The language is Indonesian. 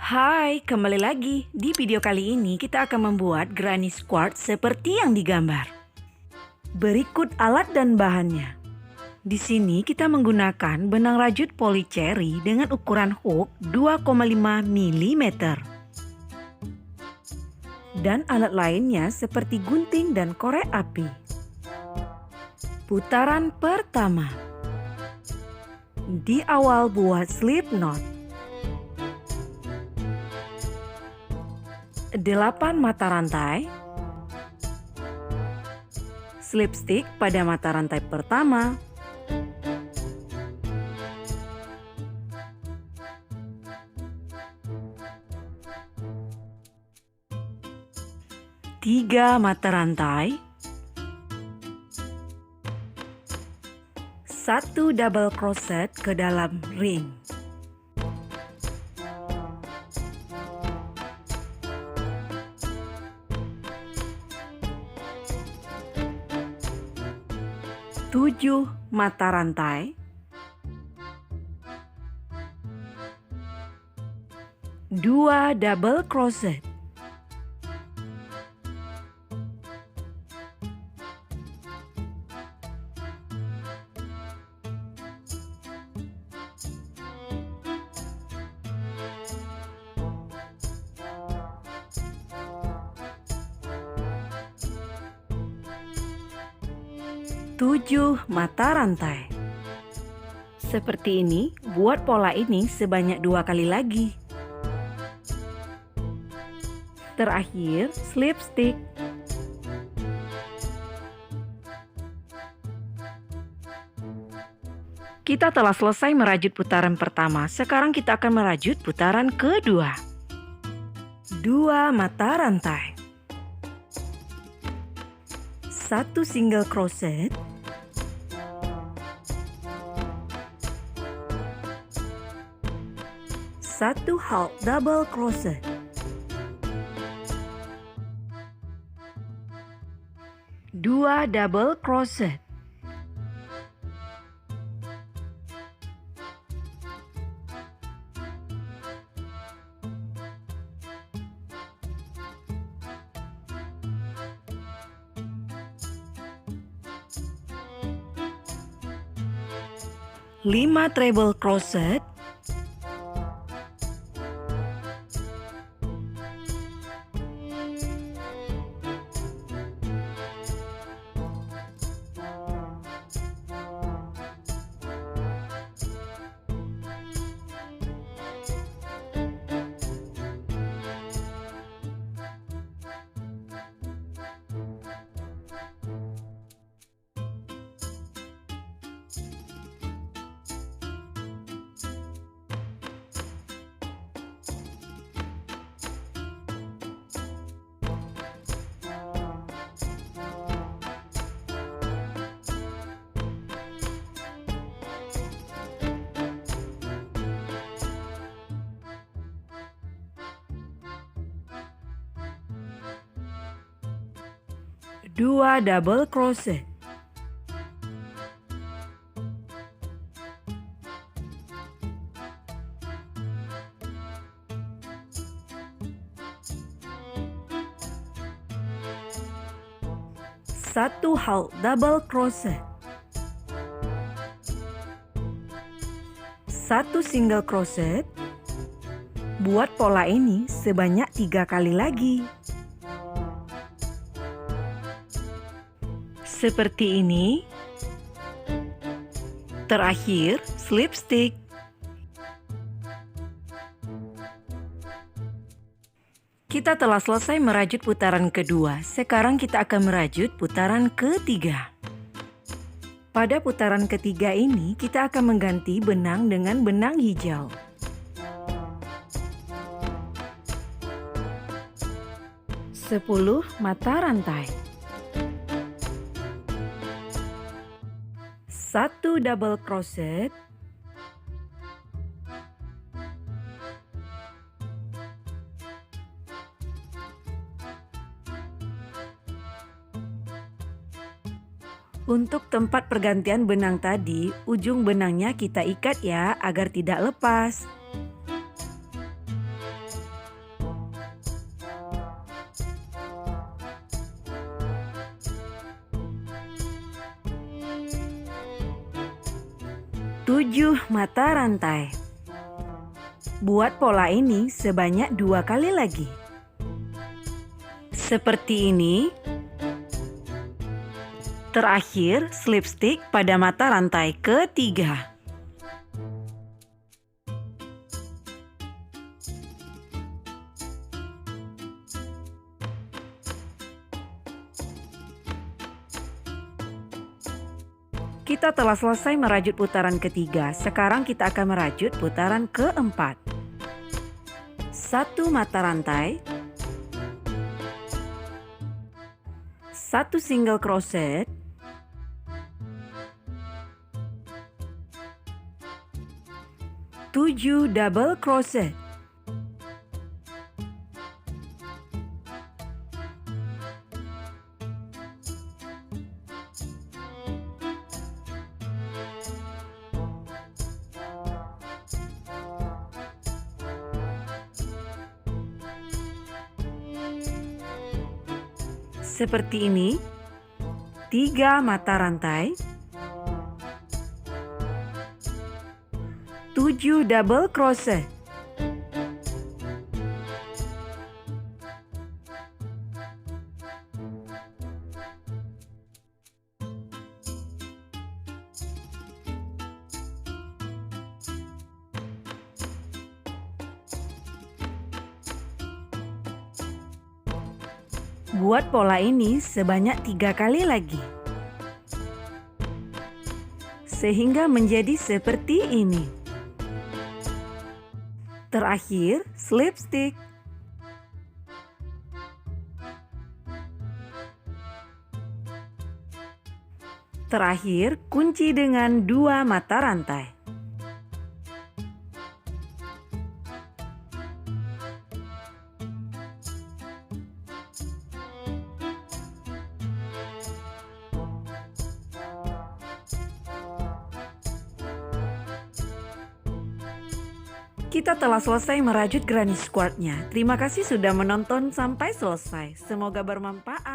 Hai, kembali lagi. Di video kali ini kita akan membuat granny squash seperti yang digambar. Berikut alat dan bahannya. Di sini kita menggunakan benang rajut polycherry dengan ukuran hook 2,5 mm. Dan alat lainnya seperti gunting dan korek api. Putaran pertama. Di awal buat slip knot. 8 mata rantai, slip stick pada mata rantai pertama, tiga mata rantai, 1 double crochet ke dalam ring. Tujuh mata rantai, 2 double crochet, tujuh mata rantai. Seperti ini, buat pola ini sebanyak 2 kali lagi. Terakhir, slip stick. Kita telah selesai merajut putaran pertama. Sekarang kita akan merajut putaran kedua. 2 mata rantai. 1 single crochet, 1 half double crochet, 2 double crochet, 5 treble crochet, 2 double crochet, 1 half double crochet, 1 single crochet. Buat pola ini sebanyak 3 kali lagi. Seperti ini. Terakhir, slip stick. Kita telah selesai merajut putaran kedua. Sekarang kita akan merajut putaran ketiga. Pada putaran ketiga ini, kita akan mengganti benang dengan benang hijau. 10 mata rantai. 1 double crochet, 'Untuk tempat pergantian benang tadi, ujung benangnya kita ikat ya agar tidak lepas. 7 mata rantai. Buat pola ini sebanyak 2 kali lagi. Seperti ini. Terakhir, slipstick pada mata rantai ketiga. Kita telah selesai merajut putaran ketiga. Sekarang kita akan merajut putaran keempat. 1 mata rantai, 1 single crochet, 7 double crochet. Seperti ini, 3 mata rantai, 7 double crochet. Buat pola ini sebanyak 3 kali lagi. Sehingga menjadi seperti ini. Terakhir, slipstick. Terakhir, kunci dengan 2 mata rantai. Kita telah selesai merajut granny square-nya. Terima kasih sudah menonton sampai selesai. Semoga bermanfaat.